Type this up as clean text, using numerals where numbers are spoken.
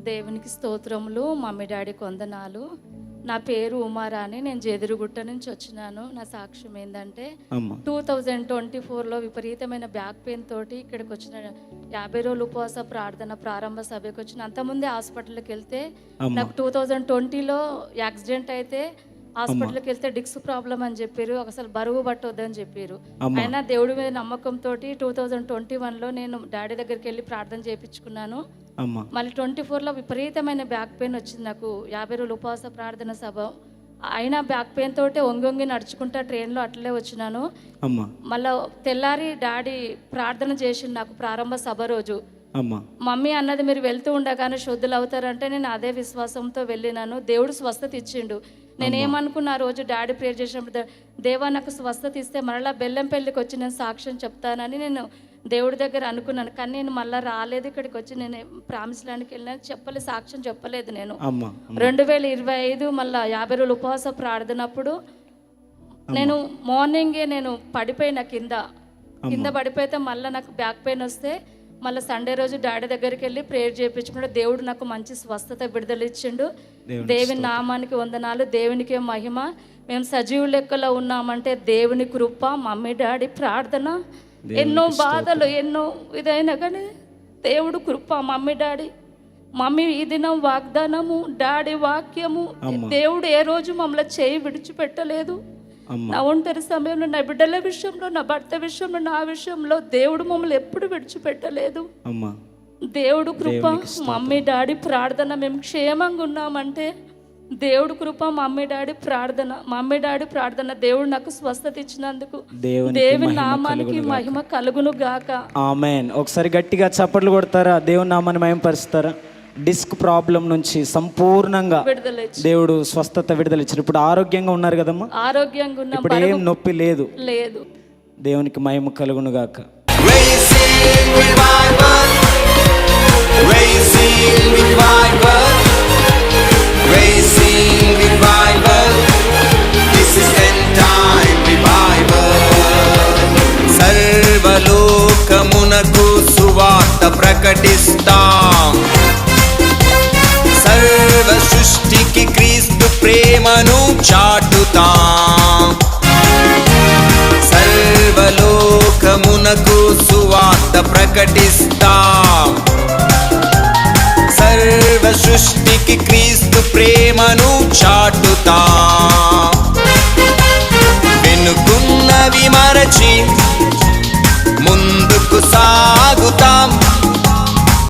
దేవునికి స్తోత్రములు. మమ్మీ డాడీకి వందనాలు. నా పేరు ఉమారాణి. నేను జేదిరుగుట్ట నుంచి వచ్చినాను. నా సాక్ష్యం ఏంటంటే 2024లో విపరీతమైన బ్యాక్ పెయిన్ తోటి ఇక్కడికి వచ్చిన 50 రోజులు ఉపవాస ప్రార్థన ప్రారంభ సభకి వచ్చిన. అంతకుముందే హాస్పిటల్కి వెళ్తే నాకు 2020లో యాక్సిడెంట్ అయితే హాస్పిటల్కి వెళ్తే డిస్క్ ప్రాబ్లం అని చెప్పారు. అసలు బరువు పట్టొద్దని చెప్పారు. అయినా దేవుడి మీద నమ్మకంతో 2021లో నేను డాడీ దగ్గరికి వెళ్ళి ప్రార్థన చేయించుకున్నాను. మళ్ళీ 24లో విపరీతమైన బ్యాక్ పెయిన్ వచ్చింది నాకు. 50 రోజులు ఉపవాస ప్రార్థన సభ అయినా బ్యాక్ పెయిన్ తోటే వంగి నడుచుకుంటా ట్రైన్లో అట్లే వచ్చినాను. మళ్ళీ తెల్లారి డాడీ ప్రార్థన చేసిండు నాకు ప్రారంభ సభ రోజు. మమ్మీ అన్నది మీరు వెళ్తూ ఉండగానే శుద్ధులు అవుతారంటే నేను అదే విశ్వాసంతో వెళ్ళినాను. దేవుడు స్వస్థత ఇచ్చిండు. నేనేమనుకున్నా ఆ రోజు డాడీ ప్రేయర్ చేసినప్పుడు, దేవా నాకు స్వస్థత ఇస్తే మరలా బెల్లంపల్లికి వచ్చి నేను సాక్ష్యం చెప్తానని నేను దేవుడి దగ్గర అనుకున్నాను. కానీ నేను మళ్ళీ రాలేదు. ఇక్కడికి వచ్చి నేను ప్రామిస్ ల్యాండ్కి వెళ్ళినా సాక్ష్యం చెప్పలేదు. నేను 2025 మళ్ళీ 50 రోజులు ఉపవాస ప్రార్థనప్పుడు నేను మార్నింగే నేను పడిపోయిన కింద పడిపోతే మళ్ళీ నాకు బ్యాక్ పెయిన్ వస్తే మళ్ళీ సండే రోజు డాడీ దగ్గరికి వెళ్ళి ప్రేయర్ చేయించుకుంటే దేవుడు నాకు మంచి స్వస్థత విడుదల ఇచ్చిండు. దేవుని నామానికి వందనాలు, దేవునికే మహిమ. మేము సజీవు లెక్కలో ఉన్నామంటే దేవుని కృప, మమ్మీ డాడీ ప్రార్థన. ఎన్నో బాధలు ఎన్నో ఇదైనా కానీ దేవుడు కృప, మమ్మీ డాడీ. మమ్మీ ఈ దినం వాగ్దానము, డాడీ వాక్యము. దేవుడు ఏ రోజు మమ్మల్ని చేయి విడిచిపెట్టలేదు. నా ఒంటరి సమయంలో, నా బిడ్డల విషయంలో, నా భర్త విషయంలో, నా విషయంలో దేవుడు మమ్మల్ని ఎప్పుడు విడిచిపెట్టలేదు. దేవుడు కృప, మమ్మీ డాడీ ప్రార్థన. మేము క్షేమంగా ఉన్నామంటే దేవుడు కృప, మమ్మీ డాడీ ప్రార్థన. దేవుడు నాకు స్వస్థత ఇచ్చినందుకు దేవుని నామానికి మహిమ కలుగును గాక. ఆమేన్. ఒకసారి గట్టిగా చప్పట్లు కొడతారా? దేవుని నామాన్ని మహిమపరుస్తారా? డిస్క్ ప్రాబ్లం నుంచి సంపూర్ణంగా దేవుడు స్వస్థత విడుదల ఇచ్చారు. ఇప్పుడు ఆరోగ్యంగా ఉన్నారు కదమ్మా? ఆరోగ్యంగా ఉన్నాం. ఇప్పుడు ఏం నొప్పి లేదు. దేవునికి మహిమ కలుగును గాక. సర్వలోకమునకు సువార్త ప్రకటిస్తాం. సర్వ సృష్టికి క్రీస్తు ప్రేమను చాటుతాం. సర్వలోకమునకు సువార్త ప్రకటిస్తాం. సర్వ సృష్టికి క్రీస్తు ప్రేమను చాటుతాం. వెనుకున్నవి మరచి ముందుకు సాగుతాం.